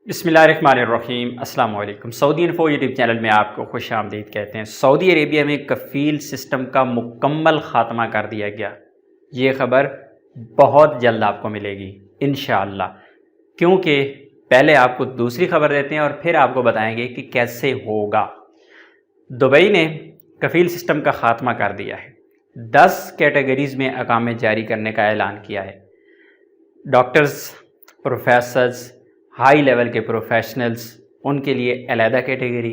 बिस्मिल्लाहिर्रहमानिर्रहीम। अस्सलाम वालेकुम। सऊदी इन्फो यूट्यूब चैनल में आपको खुश आमदीद कहते हैं। सऊदी अरेबिया में कफ़ील सिस्टम का मुकम्मल ख़ात्मा कर दिया गया। ये ख़बर बहुत जल्द आपको मिलेगी इंशाअल्लाह, क्योंकि पहले आपको दूसरी ख़बर देते हैं और फिर आपको बताएंगे कि कैसे होगा। दुबई ने कफ़ील सिस्टम का ख़ात्मा कर दिया है। 10 कैटेगरीज़ में अकामे जारी करने का ऐलान किया है। डॉक्टर्स, प्रोफेसर्स, हाई लेवल के प्रोफेशनल्स, उनके लिए अलहदा कैटेगरी,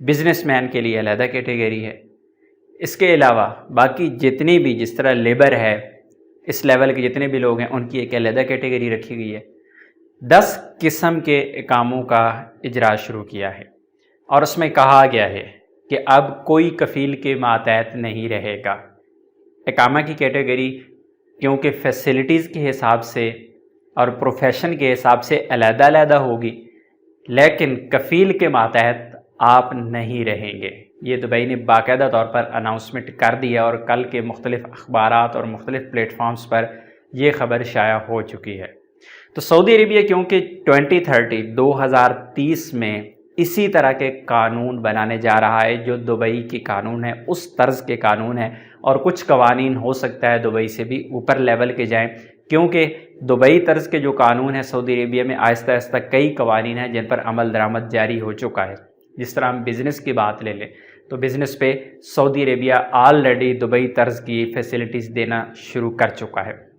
बिजनेसमैन के लिए अलहदा कैटेगरी है। इसके अलावा बाकी जितनी भी, जिस तरह लेबर है, इस लेवल के जितने भी लोग हैं, उनकी एक अलहदा कैटेगरी रखी गई है। 10 किस्म के इकामों का इजरा शुरू किया है और उसमें कहा गया है कि अब कोई कफ़ील के मातहत नहीं रहेगा। इकामा की कैटेगरी क्योंकि फैसिलिटीज़ के हिसाब से और प्रोफेशन के हिसाब से अलहदा होगी, लेकिन कफ़ील के मातहत आप नहीं रहेंगे। ये दुबई ने बाकायदा तौर पर अनाउंसमेंट कर दिया और कल के मुख्तलिफ़ अखबारात और मुख्तलिफ़ प्लेटफॉर्म्स पर यह ख़बर शाया हो चुकी है। तो सऊदी अरेबिया क्योंकि 2030 में इसी तरह के कानून बनाने जा रहा है जो दुबई के कानून है, उस तर्ज के कानून है, और कुछ कवानीन हो सकता है दुबई से भी ऊपर लेवल के जाएं, क्योंकि दुबई तर्ज के जो कानून है सऊदी अरेबिया में आहिस्ता आहिस्ता कई कवानीन हैं जिन पर अमल दरामद जारी हो चुका है। जिस तरह हम बिज़नेस की बात ले लें तो बिज़नेस पे सऊदी अरेबिया ऑलरेडी दुबई तर्ज की फैसिलिटीज़ देना शुरू कर चुका है।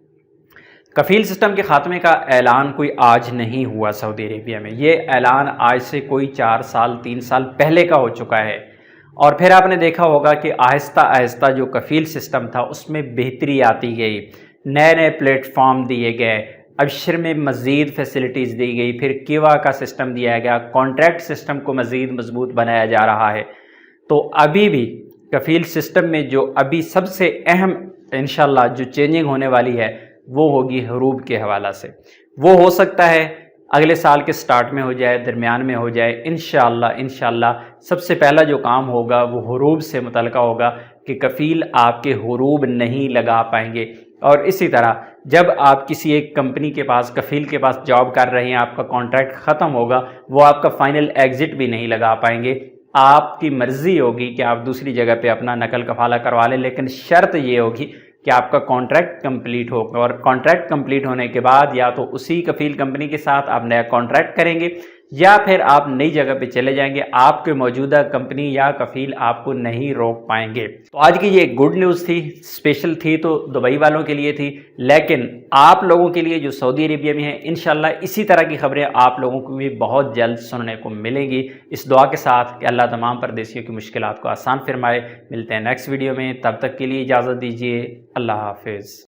कफ़ील सिस्टम के ख़ात्मे का ऐलान कोई आज नहीं हुआ सऊदी अरेबिया में। ये ऐलान आज से कोई 4 साल 3 साल पहले का हो चुका है, और फिर आपने देखा होगा कि आहिस्ता आहिस्ता जो कफ़ील सिस्टम था उसमें बेहतरी आती गई, नए नए प्लेटफॉर्म दिए गए, अबशर में मज़ीद फैसिलिटीज़ दी गई, फिर किवा का सिस्टम दिया गया, कॉन्ट्रैक्ट सिस्टम को मज़ीद मजबूत बनाया जा रहा है। तो अभी भी कफ़ील सिस्टम में जो अभी सबसे अहम इंशाअल्लाह जो चेंजिंग होने वाली है वो होगी हरूब के हवाला से। वो हो सकता है अगले साल के स्टार्ट में हो जाए, दरमियान में हो जाए। इंशाअल्लाह सबसे पहला जो काम होगा वो हरूब से मुतल्लिक़ होगा कि कफ़ील आपके हरूब नहीं लगा पाएंगे। और इसी तरह जब आप किसी एक कंपनी के पास, कफ़ील के पास जॉब कर रहे हैं, आपका कॉन्ट्रैक्ट ख़त्म होगा, वो आपका फ़ाइनल एग्ज़िट भी नहीं लगा पाएंगे। आपकी मर्ज़ी होगी कि आप दूसरी जगह पे अपना नकल कफ़ाला करवा लें, लेकिन शर्त ये होगी कि आपका कॉन्ट्रैक्ट कंप्लीट होगा, और कॉन्ट्रैक्ट कंप्लीट होने के बाद या तो उसी कफ़ील कंपनी के साथ आप नया कॉन्ट्रैक्ट करेंगे या फिर आप नई जगह पे चले जाएंगे। आपके मौजूदा कंपनी या कफ़ील आपको नहीं रोक पाएंगे। तो आज की ये गुड न्यूज़ थी, स्पेशल थी तो दुबई वालों के लिए थी, लेकिन आप लोगों के लिए जो सऊदी अरेबिया में है इंशाअल्लाह इसी तरह की खबरें आप लोगों को भी बहुत जल्द सुनने को मिलेंगी। इस दुआ के साथ कि अल्लाह तमाम परदेसियों की मुश्किलात को आसान फरमाए। मिलते हैं नेक्स्ट वीडियो में, तब तक के लिए इजाज़त दीजिए। अल्लाह हाफिज़।